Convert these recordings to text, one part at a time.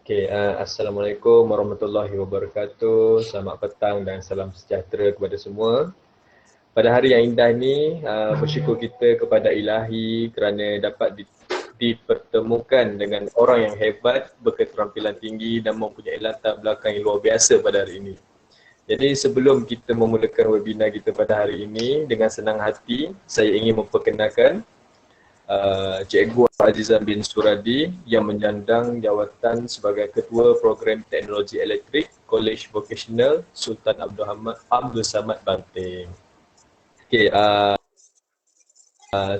Assalamualaikum warahmatullahi wabarakatuh. Selamat petang dan salam sejahtera kepada semua. Pada hari yang indah ini, bersyukur kita kepada Ilahi kerana dapat dipertemukan dengan orang yang hebat, berketerampilan tinggi dan mempunyai latar belakang yang luar biasa pada hari ini. Jadi sebelum kita memulakan webinar kita pada hari ini, dengan senang hati saya ingin memperkenalkan Cikgu Azizan bin Suradi yang menyandang jawatan sebagai Ketua Program Teknologi Elektrik College Vocational Sultan Abdul Samad Banting.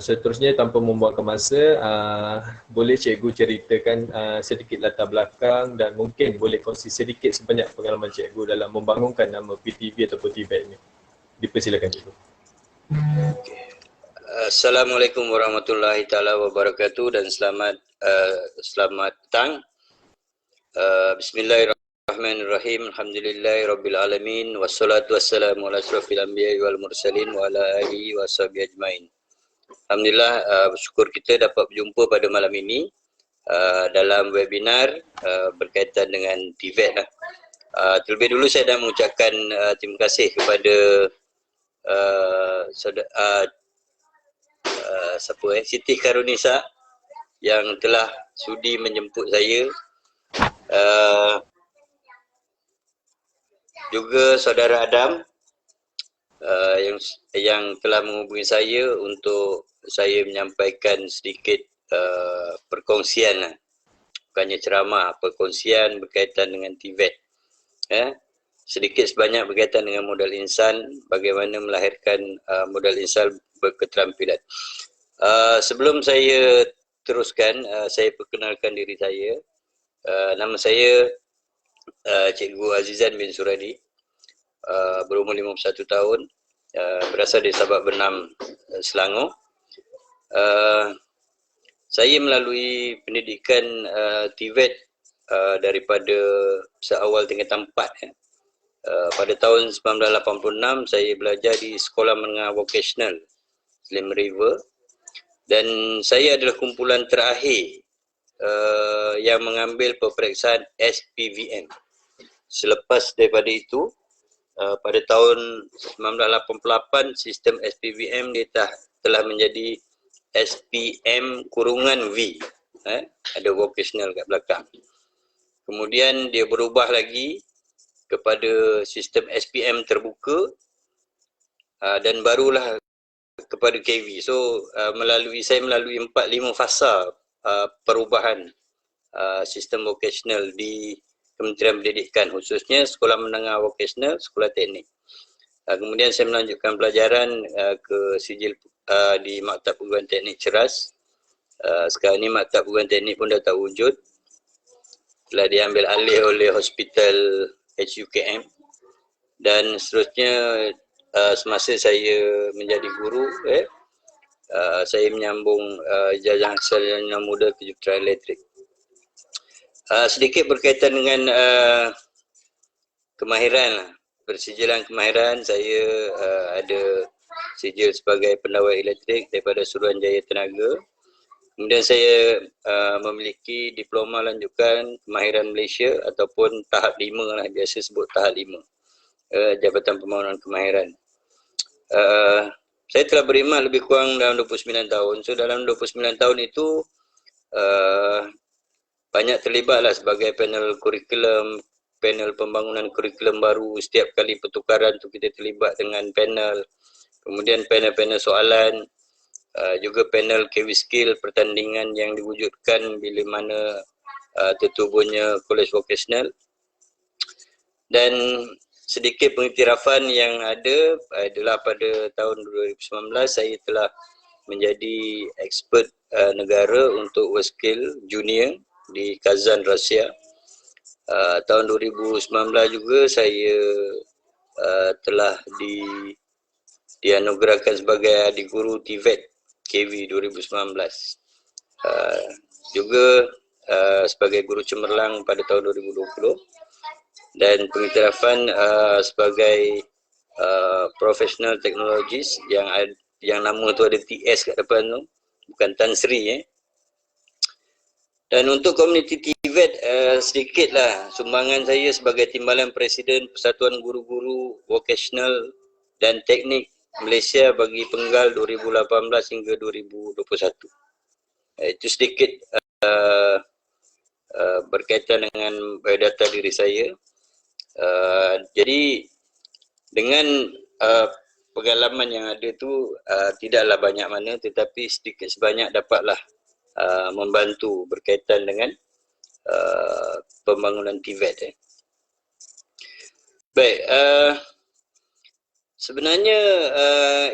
Seterusnya tanpa membuangkan masa, boleh cikgu ceritakan sedikit latar belakang dan mungkin boleh kongsi sedikit sebanyak pengalaman cikgu dalam membangunkan nama PTV ataupun TVET ini. Dipersilakan cikgu. Assalamualaikum warahmatullahi taala wabarakatuh dan selamat petang. Bismillahirrahmanirrahim. Alhamdulillahirabbil alamin wassalatu wassalamu ala asyrafil anbiya'i wal mursalin wa ala alihi washabihi ajmain. Alhamdulillah, bersyukur kita dapat berjumpa pada malam ini dalam webinar berkaitan dengan TVET. Terlebih dulu saya dah mengucapkan terima kasih kepada Siti Karunisa yang telah sudi menjemput saya, juga saudara Adam yang telah menghubungi saya untuk saya menyampaikan sedikit perkongsian, bukannya ceramah, perkongsian berkaitan dengan TVET. Sedikit sebanyak berkaitan dengan modal insan, bagaimana melahirkan modal insan berketerampilan. Sebelum saya teruskan, saya perkenalkan diri saya. Nama saya Cikgu Azizan bin Suradi, berumur 51 tahun, berasal dari Sabak Benam, Selangor. Saya melalui pendidikan TVET daripada seawal tingkatan 4. Pada tahun 1986 saya belajar di Sekolah Menengah Vocational Slim River, dan saya adalah kumpulan terakhir yang mengambil peperiksaan SPVM. Selepas daripada itu, pada tahun 1988 sistem SPVM dia telah menjadi SPM-V. Ada vocational kat belakang. Kemudian dia berubah lagi kepada sistem SPM terbuka, dan barulah kepada KV. So saya melalui 4-5 fasa perubahan sistem vocational di Kementerian Pendidikan, khususnya Sekolah Menengah Vocational, Sekolah Teknik. Kemudian saya melanjutkan pelajaran ke sijil di Maktab Perguruan Teknik Ceras. Sekarang ni Maktab Perguruan Teknik pun dah tak wujud, telah diambil alih oleh Hospital HUKM. Dan seterusnya, semasa saya menjadi guru, saya menyambung ijazah sarjana muda kejuruteraan elektrik. Sedikit berkaitan dengan kemahiran, persijilan kemahiran. Saya ada sijil sebagai pendawai elektrik daripada Suruhanjaya Tenaga. Kemudian saya memiliki diploma lanjukan kemahiran Malaysia ataupun tahap 5 lah, biasa sebut tahap 5, Jabatan Pembangunan Kemahiran. Saya telah berkhidmat lebih kurang dalam 29 tahun. So dalam 29 tahun itu banyak terlibatlah sebagai panel kurikulum, panel pembangunan kurikulum baru. Setiap kali pertukaran tu kita terlibat dengan panel. Kemudian panel-panel soalan, juga panel KV skill, pertandingan yang diwujudkan bila mana tertubuhnya College Vocational. Dan sedikit pengiktirafan yang ada adalah pada tahun 2019 saya telah menjadi expert negara untuk work skill junior di Kazan, Rusia. Tahun 2019 juga saya telah dianugerahkan sebagai adik guru TVET KV 2019. Juga sebagai guru cemerlang pada tahun 2020. Dan pengiktirafan sebagai professional technologist yang nama tu ada TS kat depan tu, bukan Tan Sri. Dan untuk komuniti TVET TVET sedikit lah sumbangan saya sebagai Timbalan Presiden Persatuan Guru-Guru Vocational dan Teknik Malaysia bagi penggal 2018 hingga 2021. Itu sedikit berkaitan dengan biodata diri saya. Jadi dengan pengalaman yang ada tu tidaklah banyak mana, tetapi sedikit sebanyak dapatlah membantu berkaitan dengan pembangunan TVET. Baik, sebenarnya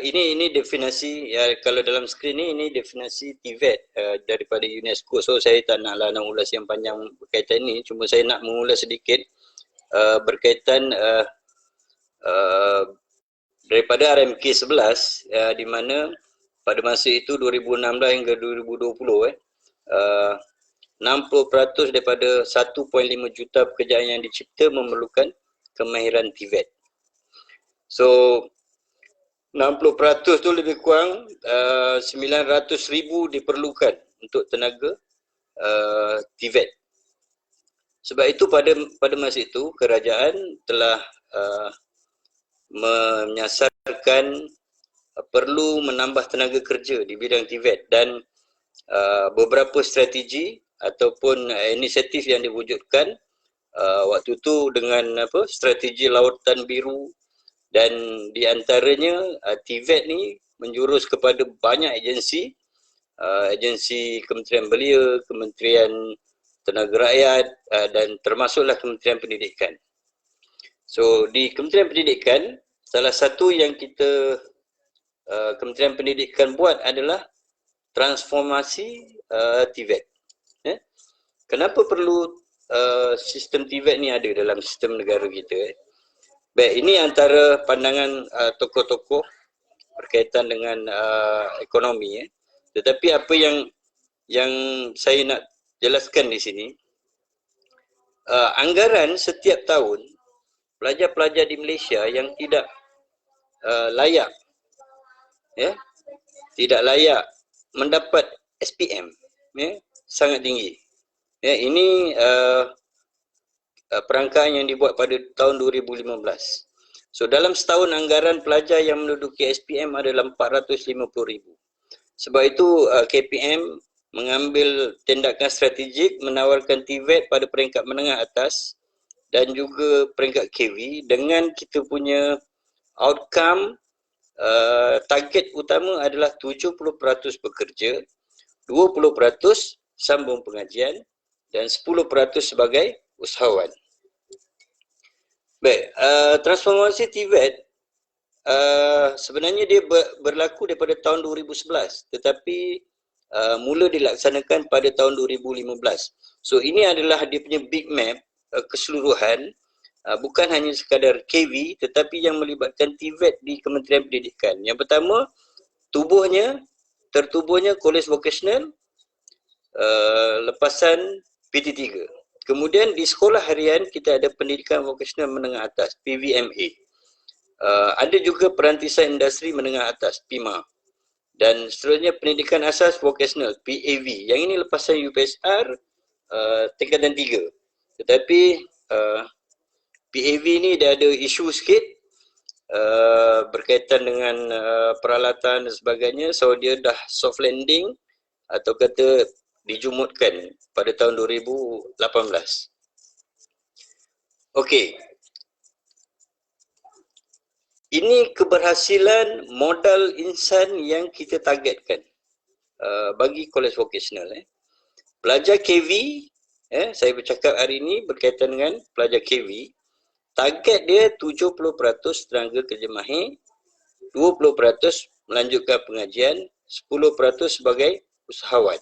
ini definisi ya, kalau dalam skrin ini definisi TVET daripada UNESCO. So saya tak naklah nak ulas yang panjang berkaitan ini, cuma saya nak mengulas sedikit berkaitan daripada RMK 11 di mana pada masa itu 2016 hingga 2020 60% daripada 1.5 juta pekerjaan yang dicipta memerlukan kemahiran TVET. So 60% tu lebih kurang 900,000 diperlukan untuk tenaga TVET. Sebab itu pada masa itu kerajaan telah menyasarkan perlu menambah tenaga kerja di bidang TVET dan beberapa strategi ataupun inisiatif yang diwujudkan waktu itu dengan strategi lautan biru, dan di antaranya TVET ni menjurus kepada banyak agensi, agensi Kementerian Belia, Kementerian Tenaga Rakyat dan termasuklah Kementerian Pendidikan. So di Kementerian Pendidikan, salah satu yang kita Kementerian Pendidikan buat adalah transformasi TVET. Kenapa perlu sistem TVET ni ada dalam sistem negara kita? Baik, ini antara pandangan tokoh-tokoh berkaitan dengan ekonomi. Tetapi apa yang saya nak jelaskan di sini, anggaran setiap tahun pelajar-pelajar di Malaysia yang tidak layak, tidak layak mendapat SPM, sangat tinggi. Ini perangkaan yang dibuat pada tahun 2015. So dalam setahun anggaran pelajar yang menduduki SPM adalah 450,000. Sebab itu KPM mengambil tindakan strategik menawarkan TVET pada peringkat menengah atas dan juga peringkat KV dengan kita punya outcome target utama adalah 70% bekerja, 20% sambung pengajian dan 10% sebagai usahawan. Baik, transformasi TVET sebenarnya dia berlaku daripada tahun 2011 tetapi mula dilaksanakan pada tahun 2015. So ini adalah dia punya big map keseluruhan, bukan hanya sekadar KV tetapi yang melibatkan TVET di Kementerian Pendidikan. Yang pertama, tertubuhnya Kolej Vocational, lepasan PT3. Kemudian di sekolah harian kita ada pendidikan vokasional menengah atas, PVMA. Ada juga perantisan industri menengah atas, PIMA. Dan seterusnya pendidikan asas vokasional, PAV. Yang ini lepasan UPSR tingkatan 3. Tetapi PAV ni dia ada isu sikit berkaitan dengan peralatan dan sebagainya. So dia dah soft landing atau kata dijumutkan pada tahun 2018. Okey. Ini keberhasilan modal insan yang kita targetkan bagi kolej vokasional. Pelajar KV, saya bercakap hari ini berkaitan dengan pelajar KV, target dia 70% tenaga kerja mahir, 20% melanjutkan pengajian, 10% sebagai usahawan.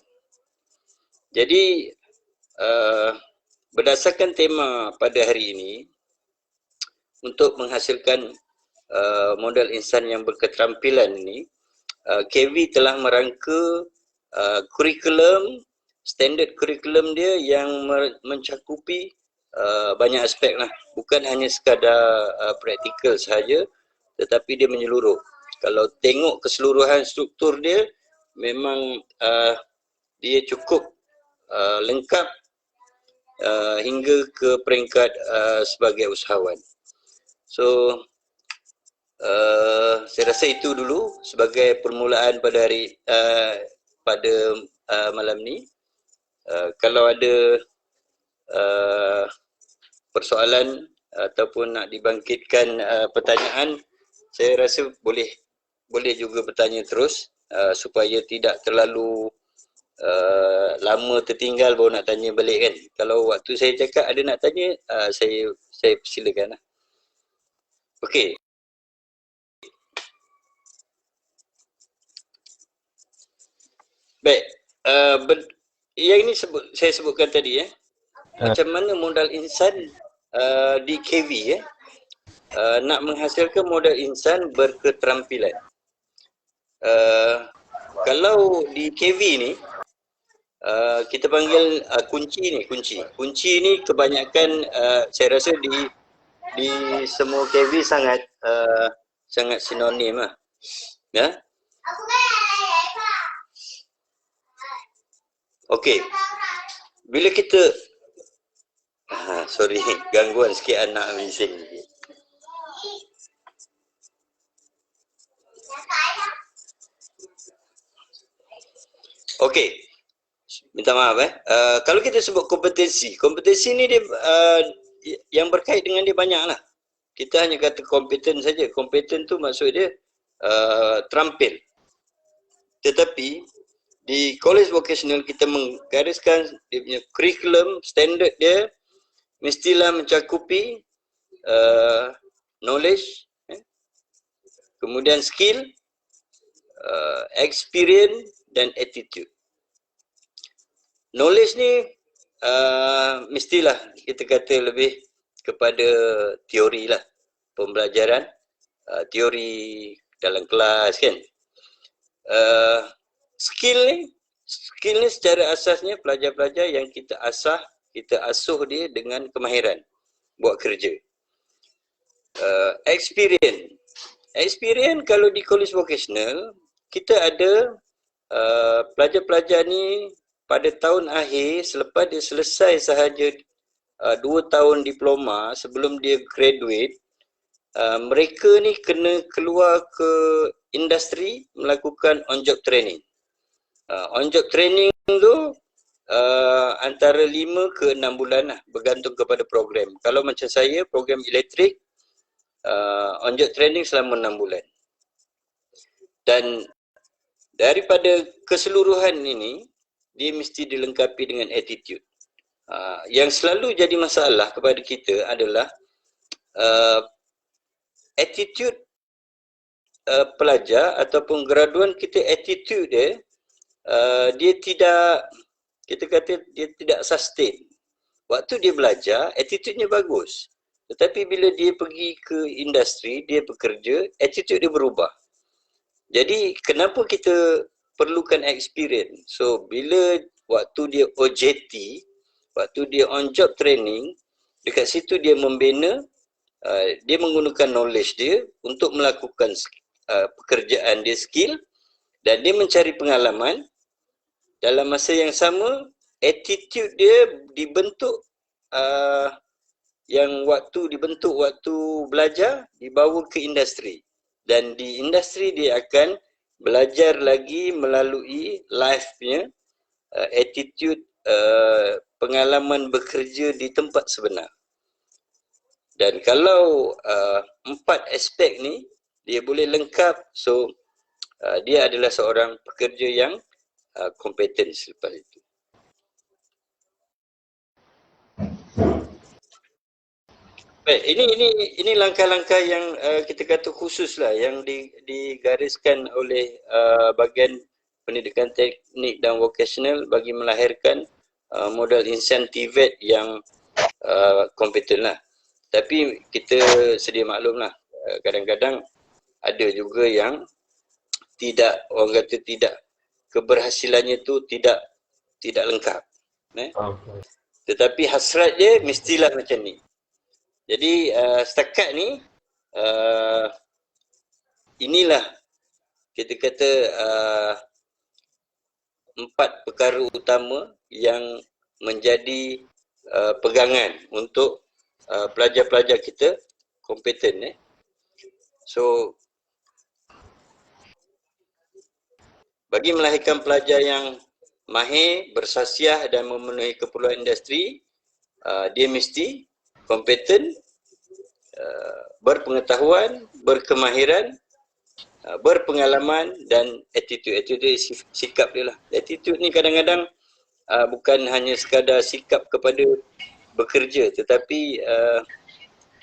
Jadi berdasarkan tema pada hari ini, untuk menghasilkan modal insan yang berketerampilan ini, KV telah merangka kurikulum, standard kurikulum dia yang mencakupi banyak aspek lah. Bukan hanya sekadar praktikal sahaja, tetapi dia menyeluruh. Kalau tengok keseluruhan struktur dia, memang dia cukup lengkap hingga ke peringkat sebagai usahawan. So saya rasa itu dulu sebagai permulaan pada hari pada malam ni. Kalau ada persoalan ataupun nak dibangkitkan pertanyaan, saya rasa boleh juga bertanya terus supaya tidak terlalu lama tertinggal baru nak tanya balik kan. Kalau waktu saya cakap ada nak tanya, saya persilakan lah. Okey. Baik, yang ini saya sebutkan tadi macam mana modal insan di KV nak menghasilkan modal insan berketerampilan. Kalau di KV ni kita panggil kunci ni kebanyakan saya rasa di semua KV sangat sinonim lah. Ya. Okey. Bila kita sorry, gangguan sikit anak bising. Okey. Minta maaf kalau kita sebut kompetensi ni dia yang berkait dengan dia banyaklah. Kita hanya kata kompeten saja. Kompeten tu maksud dia terampil. Tetapi di college vocational kita menggariskan dia punya curriculum standard dia mestilah mencakupi knowledge, kemudian skill, experience dan attitude. Knowledge ni mestilah kita kata lebih kepada teori lah, pembelajaran teori dalam kelas kan. Skill ni secara asasnya pelajar-pelajar yang kita asuh dia dengan kemahiran buat kerja. Experience kalau di college vocational kita ada pelajar-pelajar ni pada tahun akhir selepas dia selesai sahaja 2 tahun diploma sebelum dia graduate, mereka ni kena keluar ke industri melakukan on job training. On job training tu antara 5 ke 6 bulan lah, bergantung kepada program. Kalau macam saya, program elektrik, on job training selama 6 bulan. Dan daripada keseluruhan ini, dia mesti dilengkapi dengan attitude. Yang selalu jadi masalah kepada kita adalah attitude pelajar ataupun graduan kita, attitude dia dia tidak, kita kata dia tidak sustain. Waktu dia belajar, attitude-nya bagus. Tetapi bila dia pergi ke industri, dia bekerja, attitude dia berubah. Jadi kenapa kita perlukan experience? So bila waktu dia OJT, waktu dia on job training, dekat situ dia membina, dia menggunakan knowledge dia untuk melakukan pekerjaan dia, skill, dan dia mencari pengalaman. Dalam masa yang sama, attitude dia dibentuk, yang waktu dibentuk waktu belajar, dibawa ke industri. Dan di industri dia akan belajar lagi melalui life-nya, attitude, pengalaman bekerja di tempat sebenar. Dan kalau 4 aspek ni dia boleh lengkap, so dia adalah seorang pekerja yang kompeten selepas itu. Baik, ini langkah-langkah yang kita kata khusus lah, yang digariskan oleh bahagian pendidikan teknik dan vocational bagi melahirkan modal insan TVET yang kompeten lah. Tapi kita sedia maklum lah, kadang-kadang ada juga yang tidak, orang kata tidak, keberhasilannya tu tidak lengkap. Tetapi hasrat dia mestilah macam ni. Jadi setakat ni inilah kita kata 4 perkara utama yang menjadi pegangan untuk pelajar-pelajar kita kompeten. So bagi melahirkan pelajar yang mahir, bersasiah dan memenuhi keperluan industri, dia mesti kompeten, berpengetahuan, berkemahiran, berpengalaman dan attitude. Attitude sikap dia lah. Attitude ni kadang-kadang bukan hanya sekadar sikap kepada bekerja, tetapi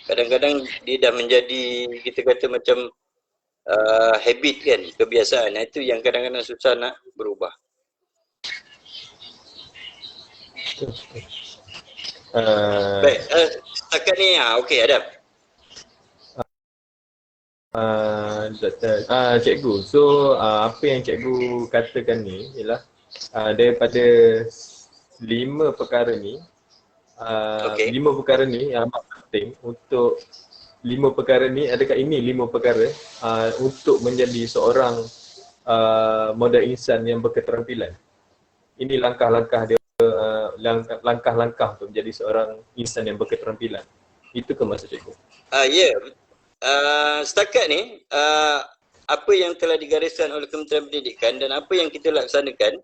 kadang-kadang dia dah menjadi, kita kata macam habit kan, kebiasaan. Itu yang kadang-kadang susah nak berubah. Baik, setakat ni okey Adam. Cikgu, so apa yang cikgu katakan ni ialah daripada 5 perkara ni, 5 perkara ni yang amat penting untuk 5 perkara ni, adakah ini 5 perkara untuk menjadi seorang model insan yang berketerampilan? Ini langkah-langkah dia, langkah-langkah untuk menjadi seorang insan yang berketerampilan. Itu ke maksud cikgu? Ya. Setakat ni apa yang telah digariskan oleh Kementerian Pendidikan dan apa yang kita laksanakan,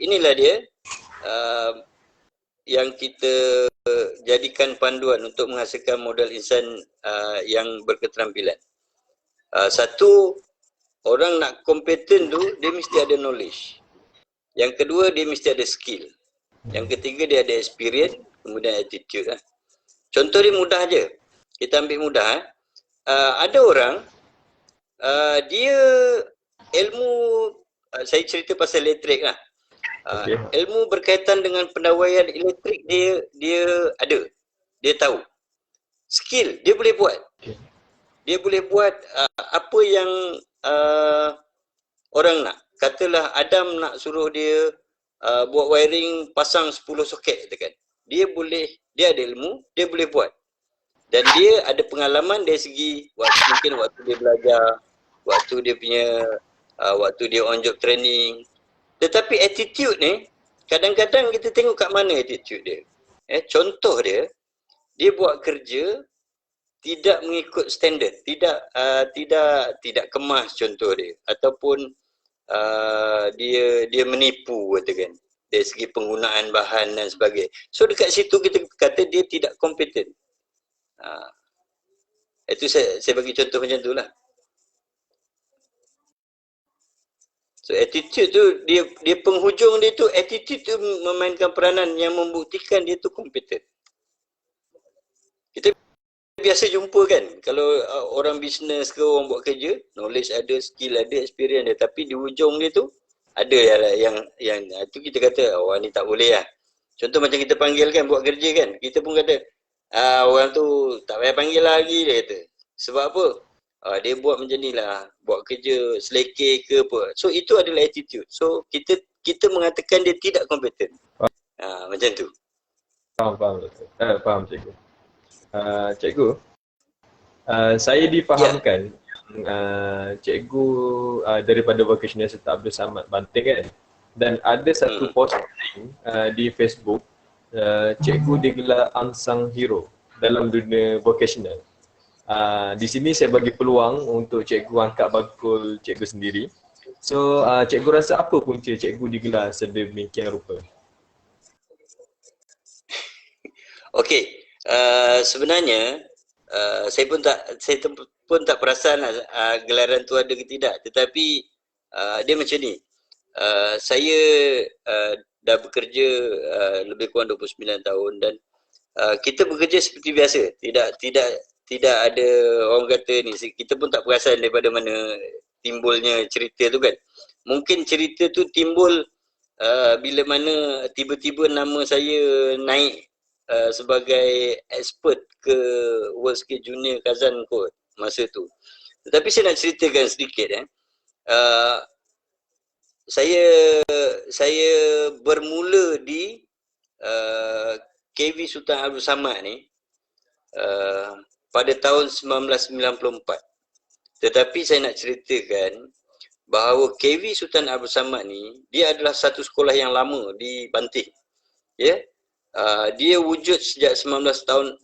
inilah dia yang kita jadikan panduan untuk menghasilkan modal insan yang berketerampilan. Satu, orang nak kompeten tu dia mesti ada knowledge. Yang kedua, dia mesti ada skill. Yang ketiga, dia ada experience, kemudian attitude lah. Contoh dia mudah je. Kita ambil mudah. Ada orang dia ilmu, saya cerita pasal elektrik lah. Ilmu berkaitan dengan pendawaian elektrik dia ada. Dia tahu. Skill dia boleh buat. Dia boleh buat apa yang orang nak. Katalah Adam nak suruh dia buat wiring, pasang 10 soket katakan. Dia ada ilmu, dia boleh buat. Dan dia ada pengalaman dari segi mungkin waktu dia belajar, waktu dia punya waktu dia on job training. Tetapi attitude ni kadang-kadang kita tengok kat mana attitude dia. Contoh dia buat kerja tidak mengikut standard, tidak kemas contoh dia, ataupun dia menipu katakan dari segi penggunaan bahan dan sebagainya. So dekat situ kita kata dia tidak kompeten. Itu saya bagi contoh macam tu lah. So attitude tu dia penghujung dia tu, attitude tu memainkan peranan yang membuktikan dia tu kompeten. Kita biasa jumpa kan, kalau orang bisnes ke orang buat kerja, knowledge ada, skill ada, experience ada, tapi di hujung dia tu ada yang tu kita kata orang ni tak boleh lah. Contoh macam kita panggil kan buat kerja kan, kita pun kata orang tu tak payah panggil lagi, dia kata. Sebab apa? Dia buat macam ni lah, buat kerja selekeh ke apa. So itu adalah attitude. So kita mengatakan dia tidak kompeten. Macam tu. Faham cikgu. Cikgu, saya difahamkan cikgu daripada Vocational Center Abdul Samad Banting kan, dan ada satu posting di Facebook, cikgu digelar unsung hero dalam dunia vocational. Di sini saya bagi peluang untuk cikgu angkat bakul cikgu sendiri. So cikgu rasa apa punca cikgu digelar sedemikian rupa? Okey. Sebenarnya saya pun tak perasan gelaran tu ada ke tidak, tetapi dia macam ni. Saya dah bekerja lebih kurang 29 tahun dan kita bekerja seperti biasa. Tidak ada orang kata ni, kita pun tak perasan daripada mana timbulnya cerita tu kan. Mungkin cerita tu timbul bila mana tiba-tiba nama saya naik sebagai expert ke World Skill Junior Kazan kot masa tu. Tetapi saya nak ceritakan sedikit saya bermula di KV Sultan Abdul Samad ni pada tahun 1994. Tetapi saya nak ceritakan bahawa KV Sultan Abdul Samad ni dia adalah satu sekolah yang lama di Banting. Ya. dia wujud sejak 1962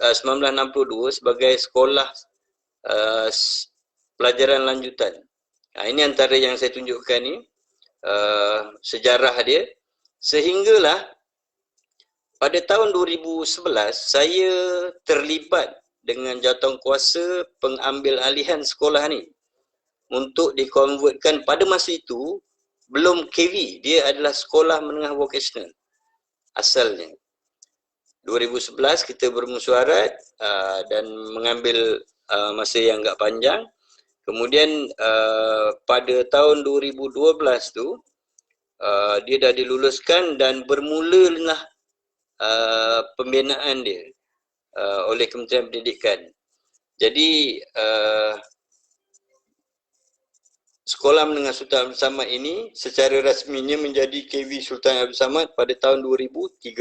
sebagai sekolah pelajaran lanjutan. Ini antara yang saya tunjukkan ni, sejarah dia. Sehinggalah pada tahun 2011 saya terlibat dengan jawatankuasa pengambil alihan sekolah ni untuk dikonvertkan. Pada masa itu belum KV, dia adalah sekolah menengah vocational asalnya. 2011 kita bermesyuarat dan mengambil masa yang agak panjang. Kemudian pada tahun 2012 tu dia dah diluluskan dan bermulalah pembinaan dia oleh Kementerian Pendidikan. Jadi Sekolah Menengah Sultan Abdul Samad ini secara rasminya menjadi KV Sultan Abdul Samad pada tahun 2013.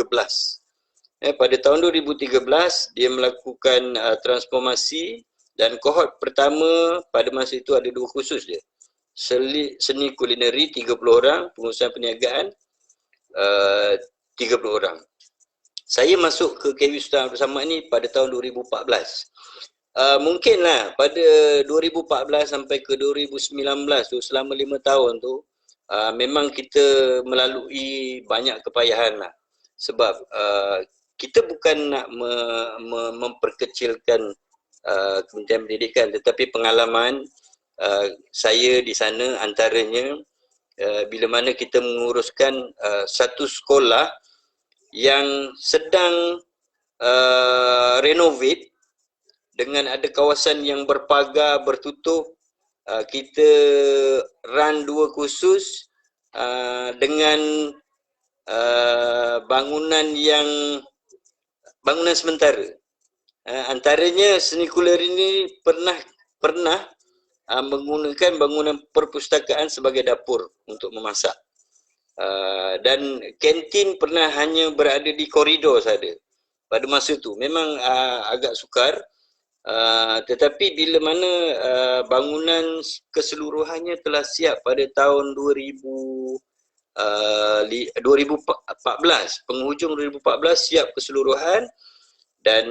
Pada tahun 2013 dia melakukan transformasi dan kohort pertama pada masa itu ada 2 kursus dia. Seni kulineri 30 orang, pengurusan perniagaan 30 orang. Saya masuk ke KV Sultan Abdul Samad ni pada tahun 2014. Mungkinlah pada 2014 sampai ke 2019 tu, selama 5 tahun tu memang kita melalui banyak kepayahan lah. Sebab kita bukan nak memperkecilkan Kementerian Pendidikan, tetapi pengalaman saya di sana antaranya bila mana kita menguruskan satu sekolah yang sedang renovate dengan ada kawasan yang berpagar, bertutup. Kita run 2 kursus dengan bangunan sementara. Antaranya seni kulineri ini pernah menggunakan bangunan perpustakaan sebagai dapur untuk memasak. Dan kantin pernah hanya berada di koridor saja pada masa tu. Memang agak sukar. Tetapi bila mana bangunan keseluruhannya telah siap pada tahun 2014, penghujung 2014 siap keseluruhan dan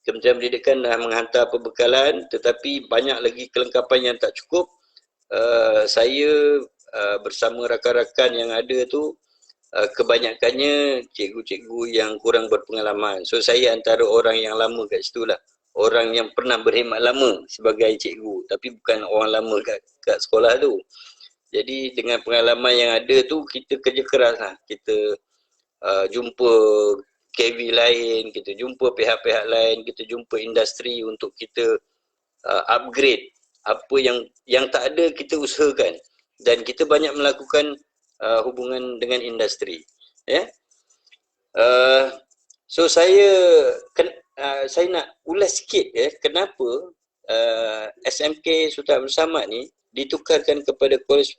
Kementerian Pendidikan dah menghantar perbekalan, tetapi banyak lagi kelengkapan yang tak cukup. Saya bersama rakan-rakan yang ada tu kebanyakannya cikgu-cikgu yang kurang berpengalaman. So saya antara orang yang lama kat situ lah. Orang yang pernah berkhidmat lama sebagai cikgu, tapi bukan orang lama kat sekolah tu. Jadi dengan pengalaman yang ada tu, kita kerja keras lah. Kita jumpa KV lain, kita jumpa pihak-pihak lain, kita jumpa industri untuk kita upgrade. Apa yang tak ada kita usahakan. Dan kita banyak melakukan hubungan dengan industri. So saya nak ulas sikit kenapa SMK Sultan Abdul Samad ni ditukarkan kepada Kolej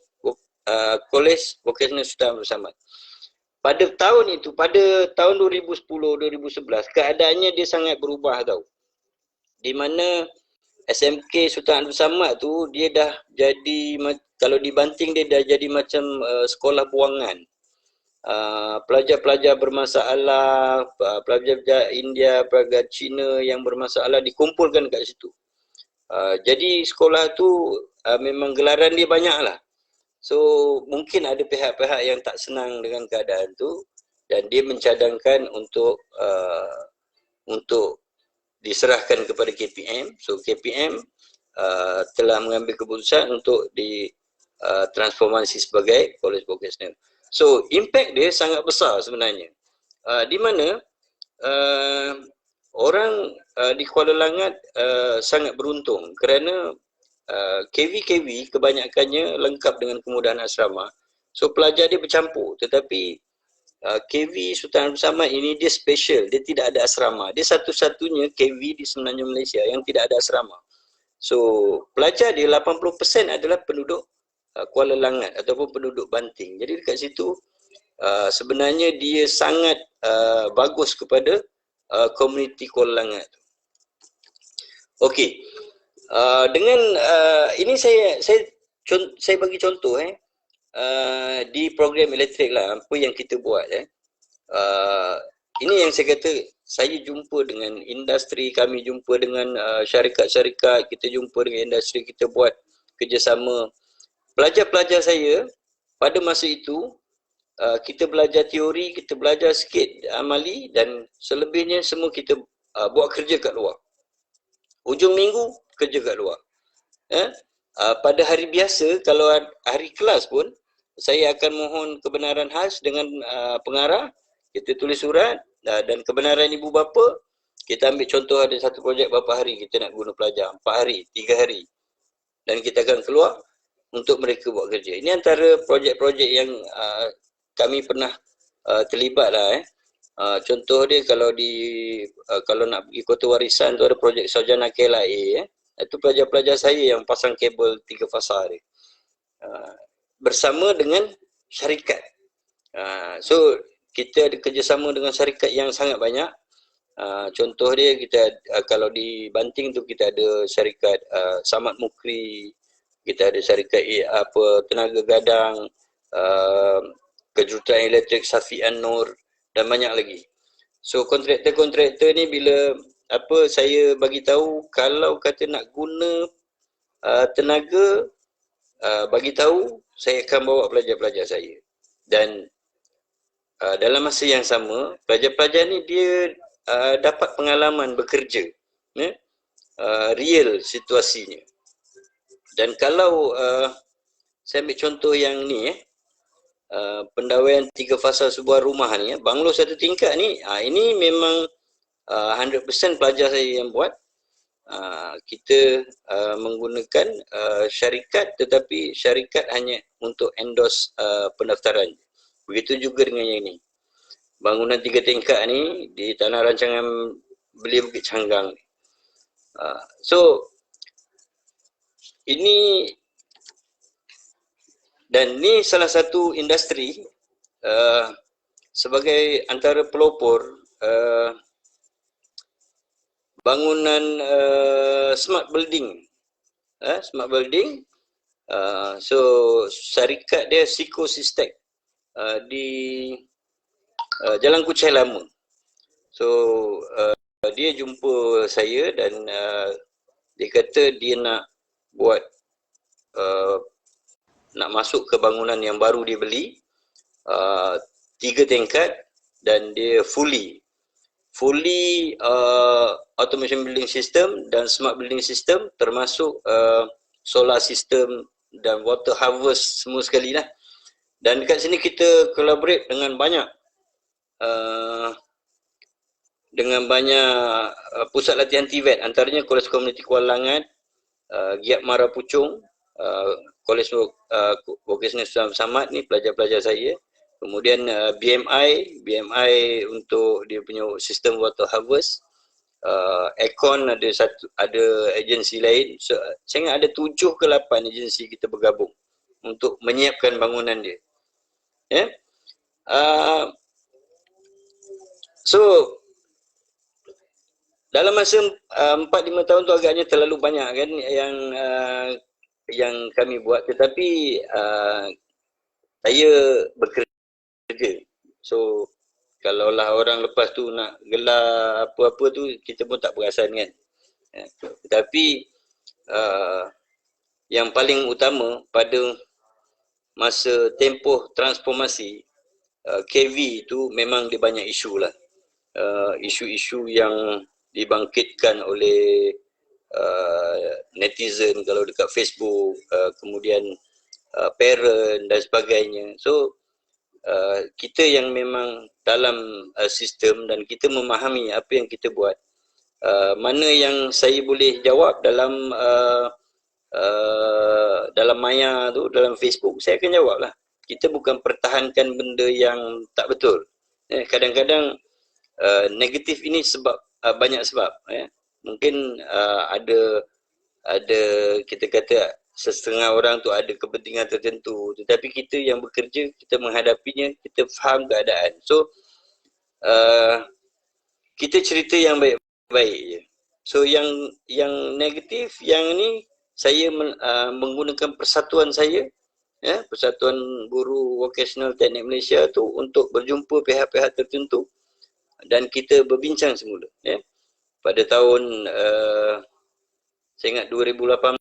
Vocasional Sultan Abdul Samad. Pada tahun itu, pada tahun 2010-2011, keadaannya dia sangat berubah tau. Di mana SMK Sultan Abdul Samad tu dia dah jadi, kalau dibanting dia dah jadi macam sekolah buangan. Pelajar-pelajar bermasalah, pelajar India, pelajar Cina yang bermasalah dikumpulkan kat situ. Jadi sekolah tu memang gelaran dia banyak lah. So mungkin ada pihak-pihak yang tak senang dengan keadaan tu dan dia mencadangkan untuk diserahkan kepada KPM. So KPM telah mengambil keputusan untuk ditransformasi sebagai Kolej Vocasional. So impact dia sangat besar sebenarnya. Di mana orang di Kuala Langat sangat beruntung kerana KV kebanyakannya lengkap dengan kemudahan asrama. So pelajar dia bercampur, tetapi KV Sultan Abdul Samad ini dia special, dia tidak ada asrama. Dia satu-satunya KV di semenanjung Malaysia yang tidak ada asrama. So pelajar dia 80% adalah penduduk Kuala Langat ataupun penduduk Banting. Jadi dekat situ sebenarnya dia sangat bagus kepada komuniti Kuala Langat. Okey. Dengan ini saya bagi contoh di program elektrik lah apa yang kita buat ini yang saya kata, saya jumpa dengan industri, kami jumpa dengan syarikat-syarikat, kita jumpa dengan industri, kita buat kerjasama. Pelajar-pelajar saya pada masa itu, kita belajar teori, kita belajar sikit amali, dan selebihnya semua kita buat kerja kat luar. Hujung minggu kerja kat luar. Pada hari biasa, kalau hari kelas pun, saya akan mohon kebenaran khas dengan pengarah, kita tulis surat, dan kebenaran ibu bapa, kita ambil contoh ada satu projek berapa hari kita nak guna pelajar, 4 hari, 3 hari, dan kita akan keluar untuk mereka buat kerja. Ini antara projek-projek yang kami pernah terlibat lah. Contoh dia kalau nak pergi Kota Warisan tu ada projek Sarjana KLIA. Itu pelajar-pelajar saya yang pasang kabel 3 fasa dia. Bersama dengan syarikat. So kita ada kerjasama dengan syarikat yang sangat banyak. Contoh dia kita kalau di Banting tu kita ada syarikat Samad Mukri, kita ada syarikat Tenaga Gadang, Kejuruteraan Elektrik Safian Nur, dan banyak lagi. So kontraktor-kontraktor ni bila saya bagi tahu kalau kata nak guna tenaga, bagi tahu saya akan bawa pelajar-pelajar saya. Dan dalam masa yang sama, pelajar-pelajar ni dia dapat pengalaman bekerja, real situasinya. Dan kalau saya ambil contoh yang ni, pendawaian 3 fasa sebuah rumah ni, banglo 1 tingkat ni, ini memang 100% pelajar saya yang buat. Kita menggunakan syarikat, tetapi syarikat hanya untuk endorse pendaftaran. Begitu juga dengan yang ni. Bangunan 3 tingkat ni di tanah rancangan Belia Bukit Canggang. So ini, dan ni salah satu industri sebagai antara pelopor bangunan smart building. Smart building. So syarikat dia Sikosistek di Jalan Kuchai Lama. So dia jumpa saya dan dia kata dia nak buat nak masuk ke bangunan yang baru dia beli, 3 tingkat, dan dia fully automation building system dan smart building system, termasuk solar system dan water harvest semua sekali lah. Dan dekat sini kita collaborate dengan banyak pusat latihan TVET, antaranya Kolej Komuniti Kuala Langat, Giat Mara Puchong, Kolej Vocational Samad ni pelajar-pelajar saya. Kemudian BMI untuk dia punya sistem water harvest. Econ ada agensi lain. So, saya ingat ada 7 ke 8 agensi kita bergabung untuk menyiapkan bangunan dia. So dalam masa 4-5 tahun tu agaknya terlalu banyak kan yang kami buat, tetapi saya bekerja. So kalaulah orang lepas tu nak gelar apa-apa tu, kita pun tak perasan kan. Tetapi yang paling utama pada masa tempoh transformasi KV tu memang dia banyak isu lah. Isu-isu yang dibangkitkan oleh netizen kalau dekat Facebook, kemudian parent dan sebagainya. So kita yang memang dalam sistem dan kita memahami apa yang kita buat, mana yang saya boleh jawab dalam maya tu, dalam Facebook, saya akan jawab lah. Kita bukan pertahankan benda yang tak betul. Kadang-kadang negatif ini sebab banyak sebab. Mungkin ada kita kata setengah orang tu ada kepentingan tertentu, tetapi kita yang bekerja, kita menghadapinya, kita faham keadaan. So kita cerita yang baik-baik je. So yang negatif, yang ni saya menggunakan persatuan saya Persatuan Buruh Vocational Teknik Malaysia tu untuk berjumpa pihak-pihak tertentu dan kita berbincang semula. Pada tahun saya ingat 2018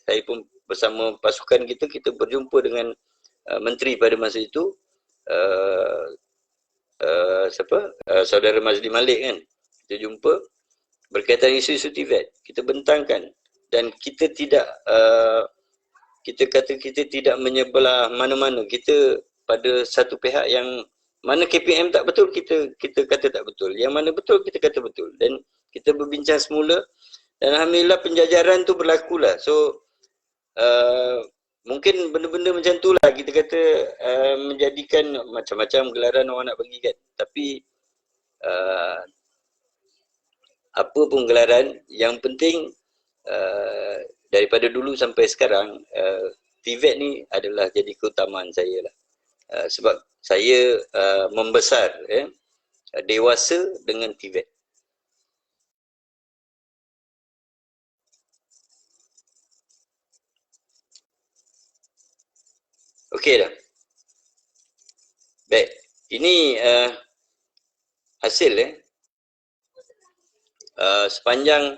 saya pun bersama pasukan kita berjumpa dengan menteri pada masa itu, saudara Mazli Malik kan. Kita jumpa berkaitan isu-isu TVET. Kita bentangkan dan kita tidak kita kata kita tidak menyebelah mana-mana. Kita pada satu pihak yang mana KPM tak betul, kita kata tak betul. Yang mana betul, kita kata betul. Dan kita berbincang semula dan alhamdulillah penjajaran tu berlakulah. So mungkin benda-benda macam tu lah kita kata menjadikan macam-macam gelaran orang nak bagi kan. Tapi apa pun gelaran, yang penting daripada dulu sampai sekarang TVET ni adalah jadi keutamaan saya lah. Sebab saya membesar dewasa dengan TVET. Okey dah. Baik. Ini hasil sepanjang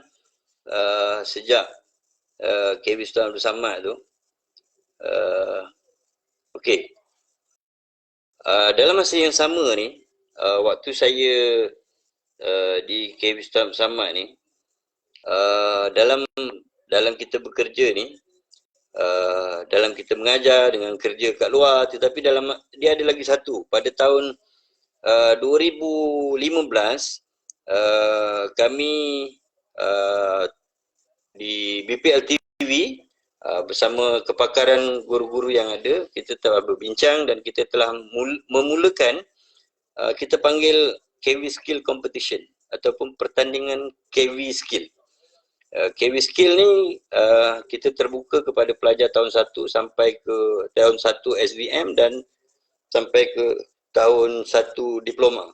sejak KB Sultan Abdul Samad tu. Okey. Dalam masa yang sama ni, waktu saya di KB Sultan Abdul Samad ni, dalam kita bekerja ni, dalam kita mengajar dengan kerja kat luar, tetapi dia ada lagi satu. Pada tahun 2015 kami di BPL TV bersama kepakaran guru-guru yang ada, kita telah berbincang dan kita telah memulakan kita panggil KV Skill Competition ataupun pertandingan KV Skill. KV Skill ni kita terbuka kepada pelajar tahun 1 sampai ke tahun 1 SVM dan sampai ke tahun 1 diploma.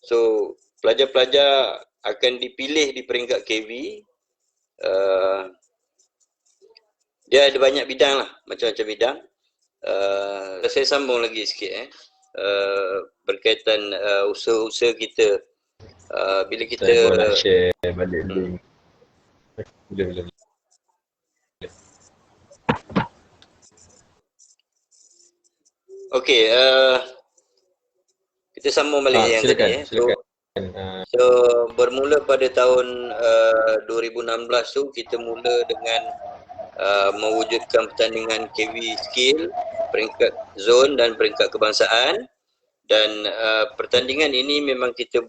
So pelajar-pelajar akan dipilih di peringkat KV. Dia ada banyak bidang lah, macam-macam bidang. Saya sambung lagi sikit berkaitan usaha-usaha kita. Bila kita saya nak share balik link. Boleh. Okey, kita sambung balik yang silakan, tadi. Silakan. So bermula pada tahun 2016 tu kita mula dengan mewujudkan pertandingan KV Skill peringkat zon dan peringkat kebangsaan, dan pertandingan ini memang kita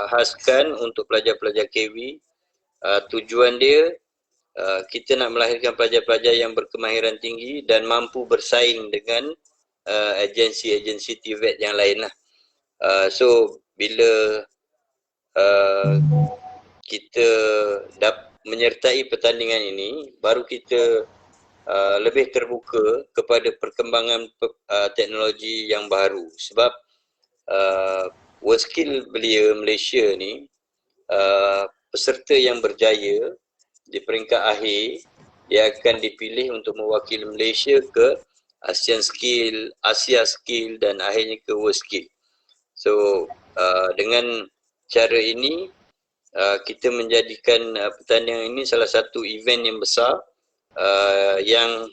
khaskan untuk pelajar-pelajar KV. Tujuan dia kita nak melahirkan pelajar-pelajar yang berkemahiran tinggi dan mampu bersaing dengan agensi-agensi TVET yang lain lah. So bila kita menyertai pertandingan ini, baru kita lebih terbuka kepada perkembangan teknologi yang baru. Sebab WorldSkill Belia Malaysia ni, peserta yang berjaya di peringkat akhir, dia akan dipilih untuk mewakili Malaysia ke Asia Skill dan akhirnya ke WorldSkill. So dengan cara ini kita menjadikan pertandingan ini salah satu event yang besar yang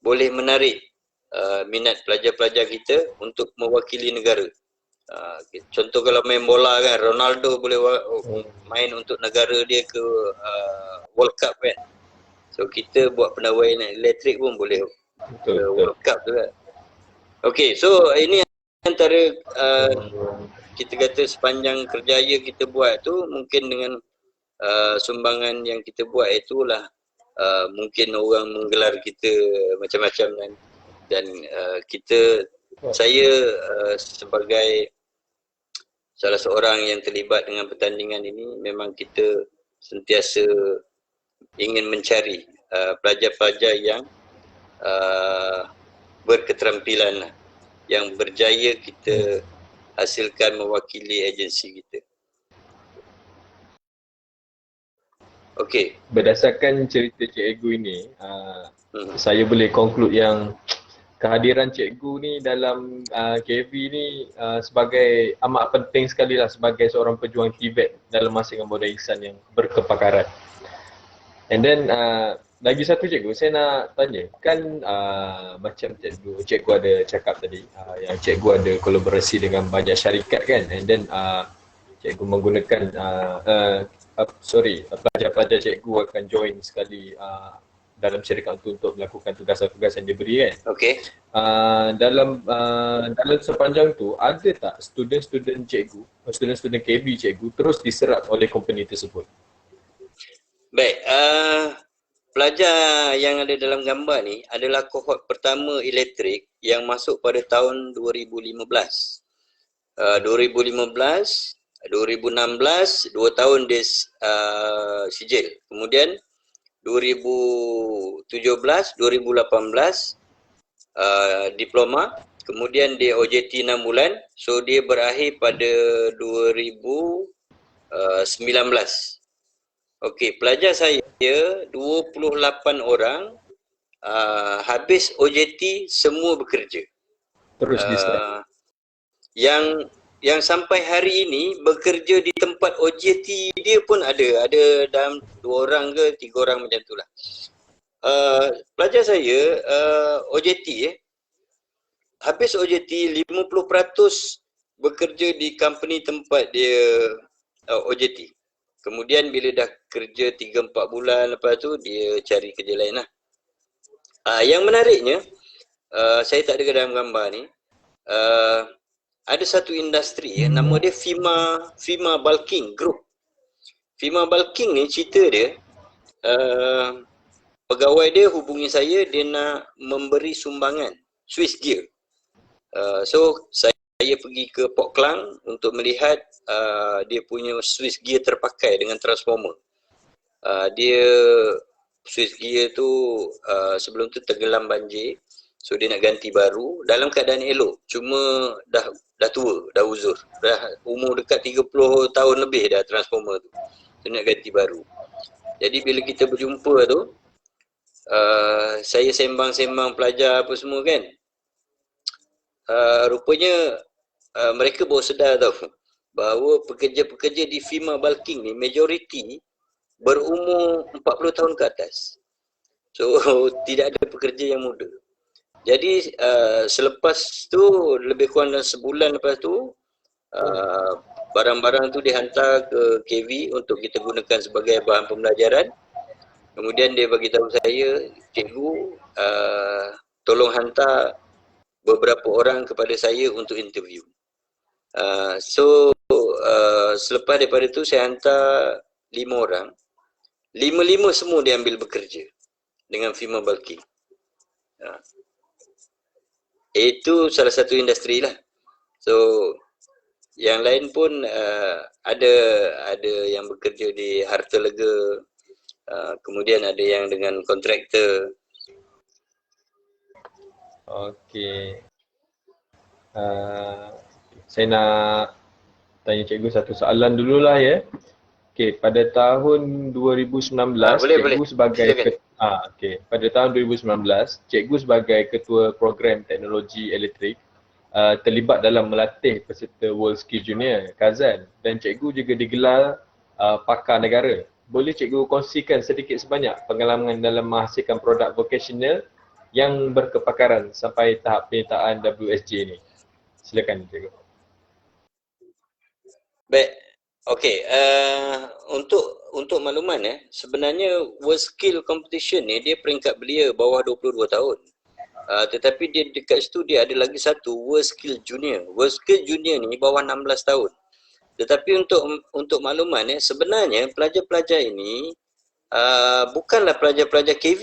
boleh menarik minat pelajar-pelajar kita untuk mewakili negara. Contoh kalau main bola kan, Ronaldo boleh main untuk negara dia ke World Cup kan. So kita buat pendawaian elektrik pun boleh ke World Cup tu kan. Okay, so ini antara kita kata sepanjang kerjaya kita buat tu, mungkin dengan sumbangan yang kita buat itulah mungkin orang menggelar kita macam-macam dan saya sebagai salah seorang yang terlibat dengan pertandingan ini, memang kita sentiasa ingin mencari pelajar-pelajar yang berketerampilan, yang berjaya kita hasilkan mewakili agensi kita. Okey. Berdasarkan cerita Cikgu ini, saya boleh conclude yang kehadiran cikgu ni dalam KV ni sebagai amat penting sekali lah sebagai seorang pejuang Tibet dalam masa yang Boda Ihsan yang berkepakaran. And then lagi satu cikgu, saya nak tanya, kan macam cikgu ada cakap tadi, yang cikgu ada kolaborasi dengan banyak syarikat kan, and then cikgu menggunakan, pelajar-pelajar cikgu akan join sekali dalam syarikat untuk melakukan tugasan-tugasan yang diberi kan. Okey. Dalam sepanjang tu, ada tak student-student cikgu, student-student KB cikgu terus diserap oleh company tersebut? Baik, pelajar yang ada dalam gambar ni adalah kohort pertama elektrik yang masuk pada tahun 2015. 2015, 2016, 2 tahun dia sijil. Kemudian 2017, 2018 diploma. Kemudian dia OJT 6 bulan. So dia berakhir pada 2019. Okey, pelajar saya 28 orang habis OJT semua bekerja. Terus diserap. Yang sampai hari ini bekerja di tempat OJT dia pun ada dalam 2 orang ke 3 orang macam itulah. Pelajar saya OJT habis OJT 50% bekerja di company tempat dia OJT. Kemudian bila dah kerja 3-4 bulan lepas tu dia cari kerja lain lah. Yang menariknya, saya tak ada ke dalam gambar ni, ada satu industri nama dia FIMA Bulking Group. FIMA Bulking ni cerita dia, pegawai dia hubungi saya, dia nak memberi sumbangan Swiss gear. So saya pergi ke Port Klang untuk melihat dia punya Swiss gear terpakai dengan transformer. Dia Swiss gear tu sebelum tu tenggelam banjir, so dia nak ganti baru dalam keadaan elok, cuma dah tua, dah uzur, dah umur dekat 30 tahun lebih dah transformer tu. So nak ganti baru. Jadi bila kita berjumpa tu, saya sembang-sembang pelajar apa semua kan, rupanya mereka baru sedar tahu bahawa pekerja-pekerja di FIMA Bulking ni majoriti berumur 40 tahun ke atas. So tidak ada pekerja yang muda. Jadi selepas tu lebih kurang dalam sebulan lepas tu barang-barang tu dihantar ke KV untuk kita gunakan sebagai bahan pembelajaran. Kemudian dia bagi tahu saya, cikgu tolong hantar beberapa orang kepada saya untuk interview. So selepas daripada tu saya hantar 5 orang. 5 semua diambil bekerja dengan FIMA Bulking. Itu salah satu industri lah. So yang lain pun ada yang bekerja di harta lega, kemudian ada yang dengan kontraktor. Okey. Saya nak tanya cikgu satu soalan dululah ya. Okey, pada tahun 2019 cikgu sebagai pada tahun 2019 cikgu sebagai ketua program teknologi elektrik terlibat dalam melatih peserta World Skill Junior Kazan, dan cikgu juga digelar pakar negara. Boleh cikgu kongsikan sedikit sebanyak pengalaman dalam menghasilkan produk vocational yang berkepakaran sampai tahap penyertaan WSJ ni? Silakan cikgu. Baik. Okey, untuk makluman sebenarnya World Skill Competition ni dia peringkat belia bawah 22 tahun. Tetapi dia dekat situ dia ada lagi satu World Skill Junior. World Skill Junior ni bawah 16 tahun. Tetapi untuk makluman sebenarnya pelajar-pelajar ini bukanlah pelajar-pelajar KV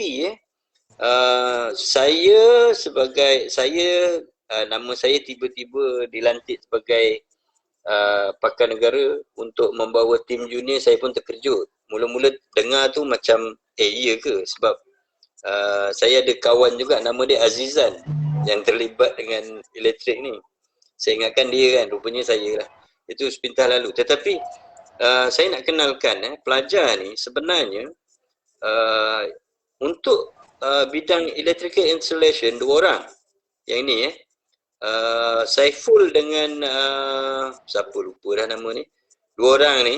nama saya tiba-tiba dilantik sebagai pakar negara untuk membawa tim junior. Saya pun terkejut. Mula-mula dengar tu macam iya ke, sebab saya ada kawan juga nama dia Azizan yang terlibat dengan elektrik ni. Saya ingatkan dia kan, rupanya saya lah. Itu sepintas lalu. Tetapi saya nak kenalkan pelajar ni sebenarnya untuk bidang electrical installation 2 orang. yang ni Saiful dengan siapa lupa dah nama ni. Dua orang ni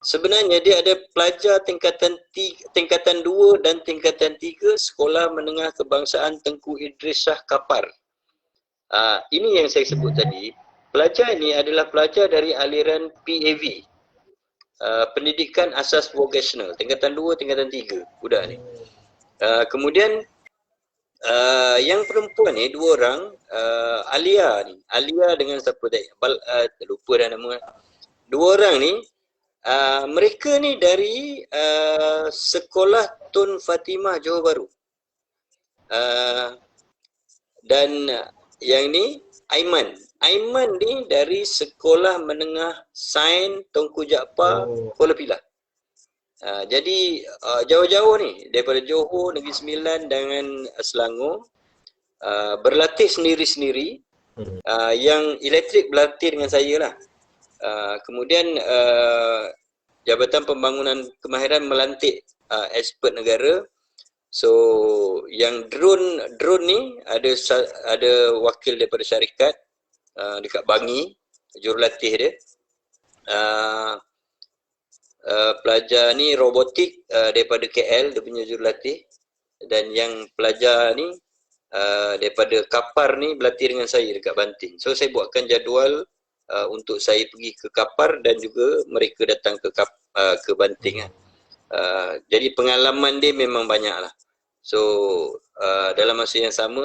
sebenarnya dia ada pelajar tingkatan 2 dan tingkatan 3 Sekolah Menengah Kebangsaan Tengku Idris Shah Kapar. Ini yang saya sebut tadi. Pelajar ini adalah pelajar dari aliran PAV, Pendidikan Asas Vocational, tingkatan 2, tingkatan 3 budak ni. Kemudian yang perempuan ni dua orang, Alia dengan siapa tadi? Lupa dah nama. Dua orang ni mereka ni dari Sekolah Tun Fatimah Johor Bahru. Dan yang ni Aiman ni dari Sekolah Menengah Sains Tunku Jaafar Kuala Pilah. Jadi jauh-jauh ni daripada Johor, Negeri Sembilan dengan Selangor, berlatih sendiri-sendiri. Yang elektrik berlatih dengan saya lah. Kemudian Jabatan Pembangunan Kemahiran melantik expert negara. So yang drone ni ada wakil daripada syarikat dekat Bangi, jurulatih dia. Pelajar ni robotik daripada KL, dia punya jurulatih. Dan yang pelajar ni daripada Kapar ni berlatih dengan saya dekat Banting. So saya buatkan jadual untuk saya pergi ke Kapar dan juga mereka datang ke Banting. Jadi pengalaman dia memang banyak lah. So dalam masa yang sama,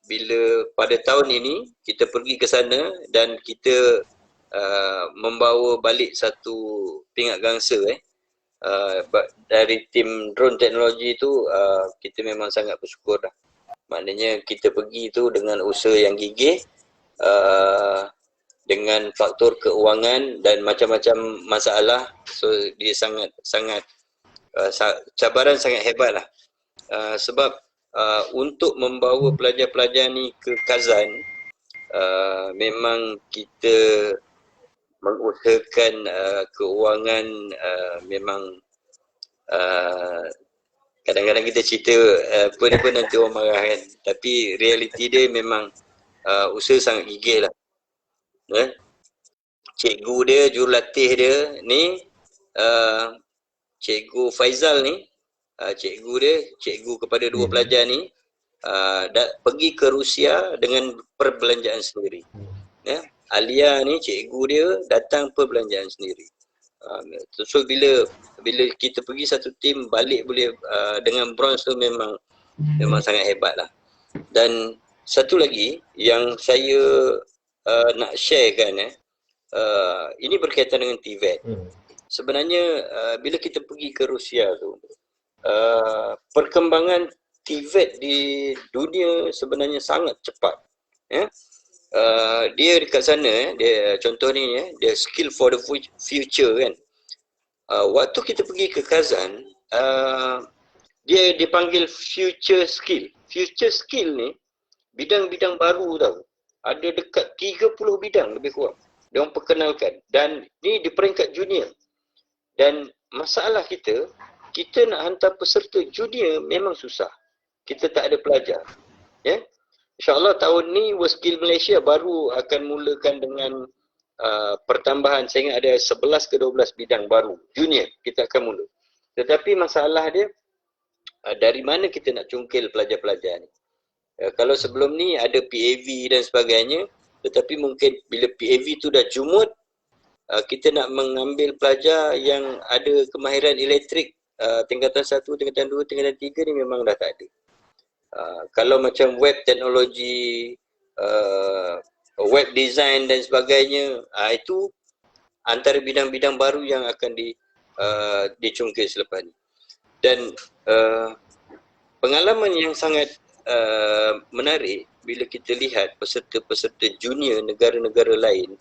bila pada tahun ini kita pergi ke sana dan kita membawa balik satu pingat gangsa dari tim drone teknologi tu, kita memang sangat bersyukur lah. Maknanya kita pergi tu dengan usaha yang gigih, dengan faktor keuangan dan macam-macam masalah. So dia sangat cabaran sangat hebat lah. Sebab untuk membawa pelajar-pelajar ni ke Kazan, memang kita mengusahakan keuangan. Memang kadang-kadang kita cerita apa ni pun nanti orang marah kan, tapi realiti dia memang usaha sangat gigih lah. Cikgu dia, jurulatih dia ni, Cikgu Faizal ni, cikgu kepada dua pelajar ni, pergi ke Rusia dengan perbelanjaan sendiri. Alia ni cikgu dia datang perbelanjaan sendiri. So bila kita pergi satu tim balik boleh dengan bronze tu memang sangat hebat lah. Dan satu lagi yang saya nak sharekan, ini berkaitan dengan TVET. Sebenarnya bila kita pergi ke Rusia tu, perkembangan TVET di dunia sebenarnya sangat cepat. Dia dekat sana, dia contoh ni, dia skill for the future kan. Waktu kita pergi ke Kazan, dia dipanggil future skill. Future skill ni bidang-bidang baru tau. Ada dekat 30 bidang lebih kurang dia orang perkenalkan, dan ni di peringkat junior. Dan masalah kita nak hantar peserta junior memang susah. Kita tak ada pelajar. InsyaAllah tahun ni WorldSkill Malaysia baru akan mulakan dengan pertambahan. Saya ingat ada 11 ke 12 bidang baru junior kita akan mula. Tetapi masalah dia, dari mana kita nak cungkil pelajar-pelajar ni? Kalau sebelum ni ada PAV dan sebagainya, tetapi mungkin bila PAV tu dah jumut, kita nak mengambil pelajar yang ada kemahiran elektrik tingkatan 1, tingkatan 2, tingkatan 3 ni memang dah tak ada. Kalau macam web teknologi, web design dan sebagainya, itu antara bidang-bidang baru yang akan dicungkil selepas ni. Dan pengalaman yang sangat menarik bila kita lihat peserta-peserta junior negara-negara lain,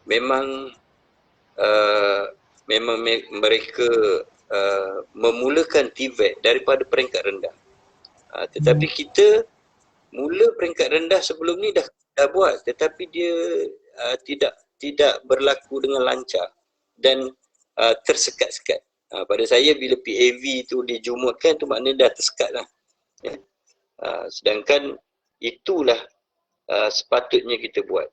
memang mereka memulakan TVET daripada peringkat rendah. Tetapi kita mula peringkat rendah sebelum ni dah buat, tetapi dia tidak berlaku dengan lancar dan tersekat-sekat. Pada saya bila PAV tu dijumutkan tu maknanya dah tersekat lah. Sedangkan itulah sepatutnya kita buat.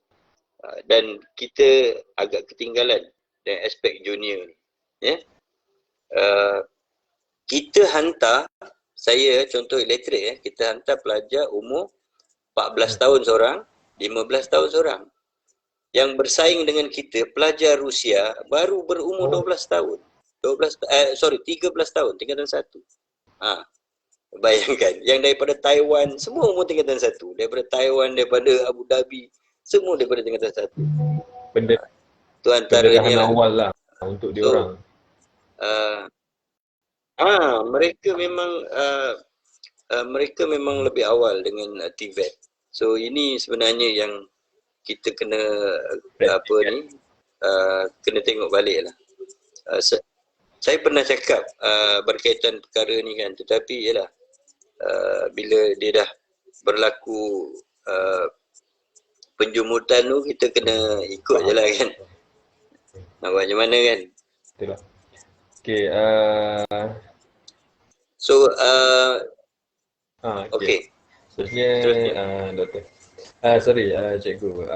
Dan kita agak ketinggalan dari aspek junior ni. Ya. Kita hantar, saya contoh elektrik, kita hantar pelajar umur 14 tahun seorang, 15 tahun seorang. Yang bersaing dengan kita, pelajar Rusia baru berumur 12 tahun. 13 tahun, tingkatan 1. Bayangkan, yang daripada Taiwan, semua umur tingkatan 1. Daripada Taiwan, daripada Abu Dhabi, semua daripada tingkatan 1. Benda Itu antaranya lah. awal lah untuk diorang. Mereka memang lebih awal dengan TVET. So ini sebenarnya yang kita kena kena tengok balik lah. Saya pernah cakap berkaitan perkara ni kan, tetapi ialah bila dia dah berlaku penjumutan tu, kita kena ikut je lah kan. Nak buat macam mana kan. Betul lah. Okay. Okay. Seterusnya Doktor. Cikgu.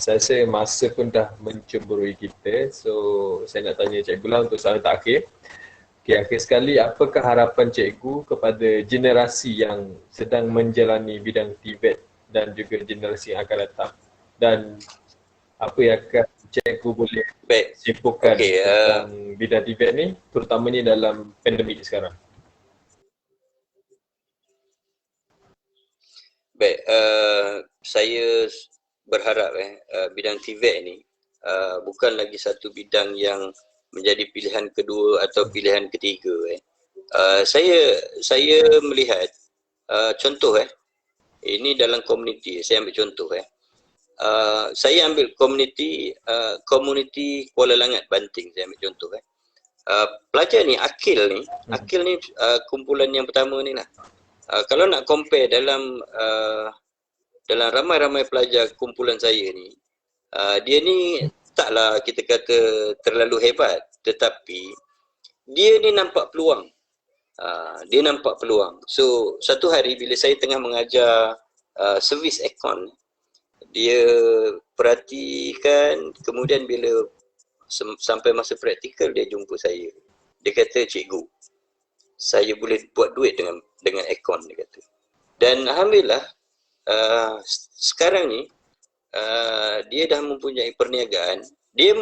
Saya rasa masa pun dah mencemburui kita. So saya nak tanya cikgu lah untuk soalan terakhir. Okay, akhir sekali, apakah harapan cikgu kepada generasi yang sedang menjalani bidang TVET dan juga generasi yang akan datang? Dan apa yang akan cikgu boleh simpulkan tentang bidang TVET ni, terutamanya dalam pandemik sekarang? Baik, saya berharap bidang TVET ni bukan lagi satu bidang yang menjadi pilihan kedua atau pilihan ketiga. Saya melihat contoh ini dalam komuniti, saya ambil contoh saya ambil komuniti Kuala Langat Banting, saya ambil contoh pelajar ni Akil ni kumpulan yang pertama ni lah. Kalau nak compare dalam ramai-ramai pelajar kumpulan saya ni, dia ni taklah kita kata terlalu hebat, tetapi dia ni nampak peluang. So satu hari bila saya tengah mengajar servis aircon, dia perhatikan, kemudian bila sampai masa praktikal dia jumpa saya. Dia kata, cikgu, saya boleh buat duit dengan aircon, dia kata. Dan alhamdulillah sekarang ni dia dah mempunyai perniagaan. Dia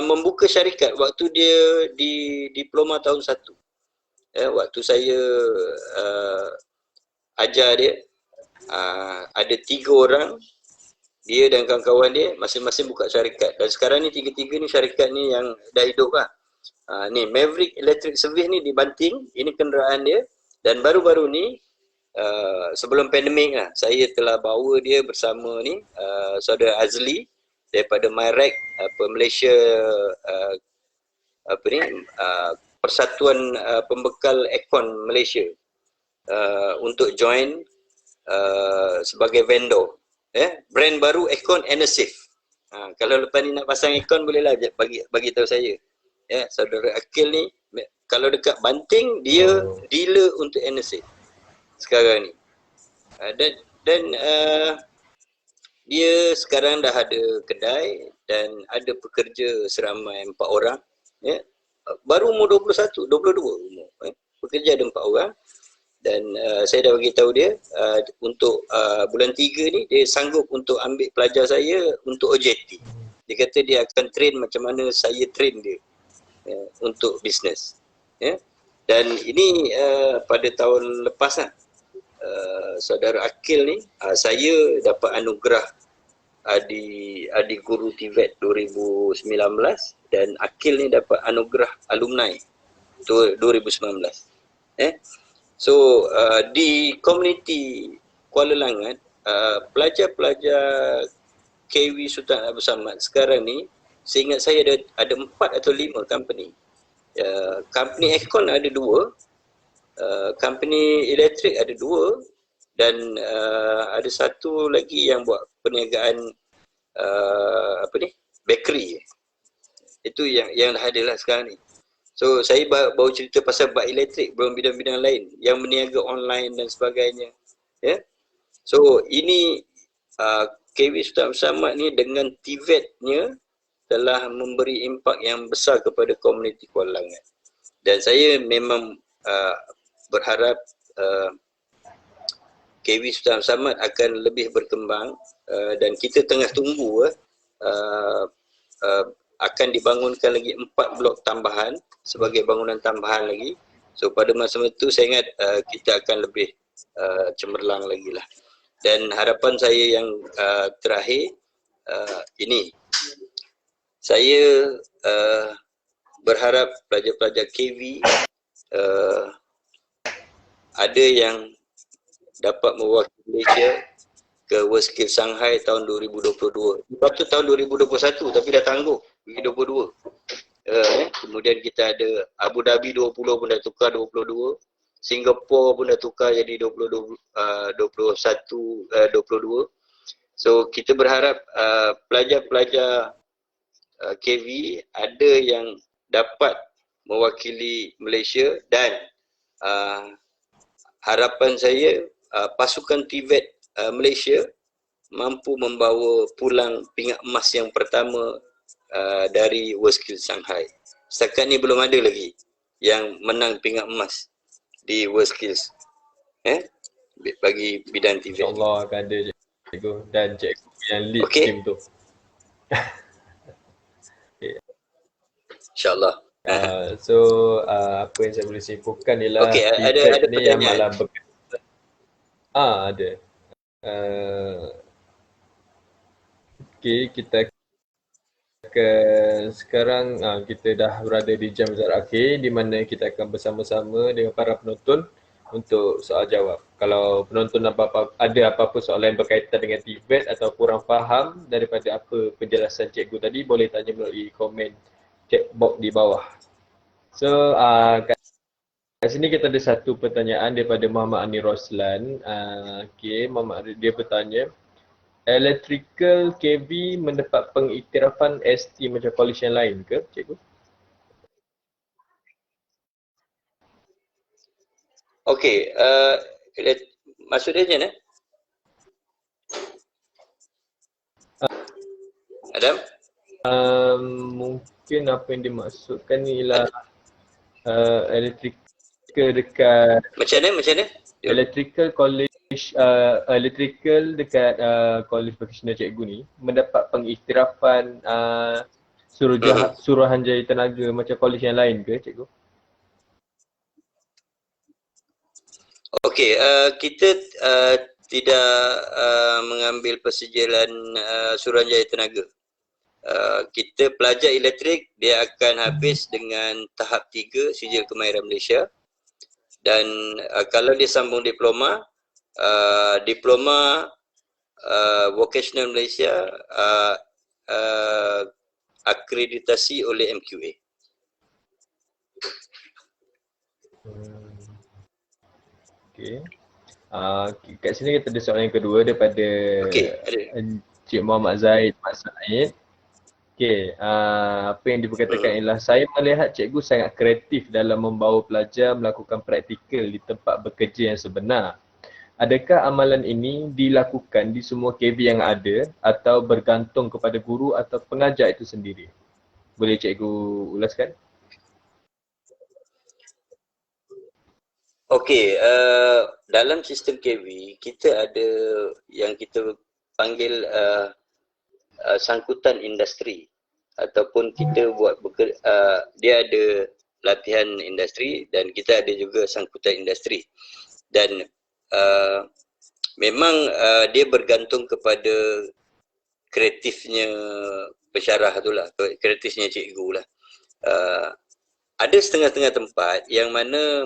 membuka syarikat waktu dia di diploma tahun 1. Waktu saya ajar dia, ada 3 orang, dia dan kawan-kawan dia masing-masing buka syarikat. Dan sekarang ni tiga-tiga ni syarikat ni yang dah hidup lah. Ni Maverick Electric Service ni di Banting, ini kenderaan dia. Dan baru-baru ni sebelum pandemik lah, saya telah bawa dia bersama ni saudara Azli daripada MyRack Malaysia, Persatuan Pembekal Aircon Malaysia, untuk join sebagai vendor. Brand baru aircon Enersafe. Kalau lepas ni nak pasang aircon, bolehlah bagi tahu saya. Saudara Akil ni kalau dekat Banting, dia dealer untuk Enersafe sekarang ni. Dan dia sekarang dah ada kedai dan ada pekerja seramai 4 orang. Baru umur 22 umur. Pekerja ada 4 orang. Dan saya dah bagi tahu dia untuk bulan 3 ni dia sanggup untuk ambil pelajar saya untuk OJT. Dia kata dia akan train macam mana saya train dia untuk bisnes. Dan ini pada tahun lepas lah, saudara Akil ni, saya dapat anugerah Adi Guru TVET 2019 dan Akil ni dapat anugerah alumni 2019. So di komuniti Kuala Langat, pelajar-pelajar KW Sultan Abdul Samad sekarang ni, seingat saya ada 4 atau 5 company. Company aircon ada 2, company elektrik ada 2, dan ada satu lagi yang buat perniagaan bakery. Itu yang dah ada lah sekarang ni. So saya baru cerita pasal bak elektrik, belum bidang-bidang lain yang berniaga online dan sebagainya. So ini KV Sultan Abdul Samad ni dengan TVET-nya telah memberi impak yang besar kepada komuniti Kuala Langat. Dan saya memang berharap KV Sultan Abdul Samad akan lebih berkembang dan kita tengah tunggu akan dibangunkan lagi 4 blok tambahan sebagai bangunan tambahan lagi. So pada masa itu saya ingat kita akan lebih cemerlang lagi lah. Dan harapan saya yang terakhir ini, saya berharap pelajar-pelajar KV ada yang dapat mewakili Malaysia ke World Skills Shanghai tahun 2022. Lepas tu tahun 2021 tapi dah tangguh 2022. Kemudian kita ada Abu Dhabi 20 pun dah tukar 22. Singapura pun dah tukar jadi 22. So kita berharap pelajar-pelajar KV ada yang dapat mewakili Malaysia dan harapan saya pasukan TVET Malaysia mampu membawa pulang pingat emas yang pertama dari World Skills Shanghai. Setakat ni belum ada lagi yang menang pingat emas di World Skills bagi bidang TVET. InsyaAllah akan ada cikgu dan cikgu yang lead team tu. InsyaAllah. So apa yang saya boleh simpulkan ialah ada ni yang malah berkaitan. Ada. Kita sekarang kita dah berada di jam zat akhir di mana kita akan bersama-sama dengan para penonton untuk soal jawab. Kalau penonton ada apa-apa soalan yang berkaitan dengan TVET atau kurang faham daripada apa penjelasan cikgu tadi, boleh tanya melalui komen chat box di bawah. So kat sini kita ada satu pertanyaan daripada Muhammad Ani Roslan. Muhammad dia bertanya, electrical KV mendapat pengiktirafan ST macam college yang lain ke, cikgu? Okey, maksudnya macam mana? Adam? Mungkin apa yang dimaksudkan ni ialah electrical dekat Macam mana? Electrical college electrical dekat college vocational cikgu ni mendapat pengiktirafan Suruhanjaya Tenaga macam college yang lain ke, cikgu? Okey, kita tidak mengambil persijilan Suruhanjaya Tenaga. Kita pelajar elektrik, dia akan habis dengan tahap 3 sijil kemahiran Malaysia. Dan kalau dia sambung diploma, diploma vocational Malaysia akreditasi oleh MQA. Okey. Kat sini kita ada soalan yang kedua daripada Encik Muhammad Zaid Mak Said. Okey, apa yang diberkatakan ialah saya melihat cikgu sangat kreatif dalam membawa pelajar melakukan praktikal di tempat bekerja yang sebenar. Adakah amalan ini dilakukan di semua KB yang ada atau bergantung kepada guru atau pengajar itu sendiri? Boleh cikgu ulaskan? Okey, dalam sistem KV kita ada yang kita panggil sangkutan industri ataupun kita buat dia ada latihan industri dan kita ada juga sangkutan industri dan memang dia bergantung kepada kreatifnya pensyarah tu lah, kreatifnya cikgu lah. Ada setengah-setengah tempat yang mana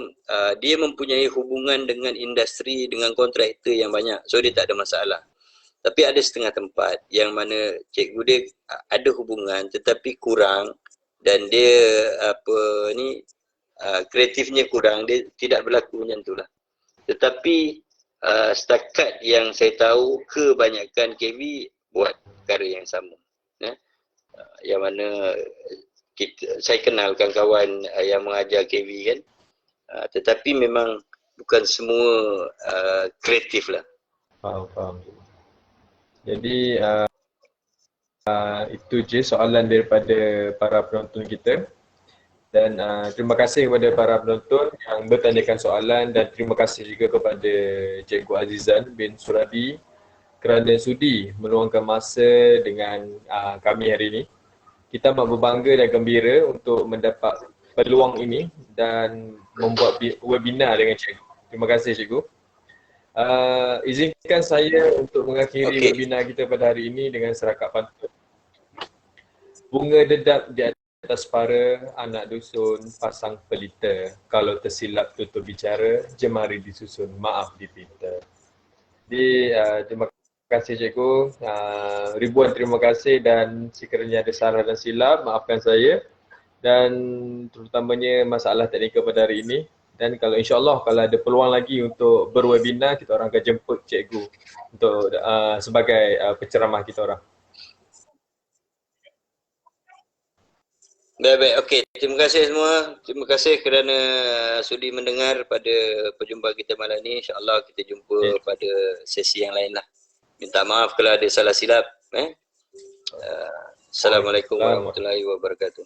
dia mempunyai hubungan dengan industri, dengan kontraktor yang banyak, so dia tak ada masalah. Tapi ada setengah tempat yang mana cikgu dia ada hubungan tetapi kurang dan dia kreatifnya kurang, dia tidak berlaku macam tu lah. Tetapi setakat yang saya tahu kebanyakan KV buat perkara yang sama. Yang mana saya kenal kawan-kawan yang mengajar KV kan, tetapi memang bukan semua kreatif lah. Faham. Jadi itu je soalan daripada para penonton kita. Dan terima kasih kepada para penonton yang bertanyakan soalan, dan terima kasih juga kepada Cikgu Azizan bin Suradi kerana sudi meluangkan masa dengan kami hari ini. Kita amat berbangga dan gembira untuk mendapat peluang ini dan membuat webinar dengan cikgu. Terima kasih cikgu. Izinkan saya untuk mengakhiri webinar kita pada hari ini dengan serakat pantun. Bunga dedap di atas para, anak dusun pasang pelita. Kalau tersilap tutur bicara, jemari disusun, maaf dipinta. Jadi terima kasih cikgu. Ribuan terima kasih, dan sekiranya ada salah dan silap, maafkan saya. Dan terutamanya masalah teknikal pada hari ini. Dan kalau insyaAllah kalau ada peluang lagi untuk berwebinar, kita orang akan jemput cikgu untuk sebagai penceramah kita orang. Baik. Okey. Terima kasih semua. Terima kasih kerana sudi mendengar pada perjumpaan kita malam ni. InsyaAllah kita jumpa pada sesi yang lain lah. Minta maaf kalau ada salah silap. Assalamualaikum warahmatullahi wabarakatuh.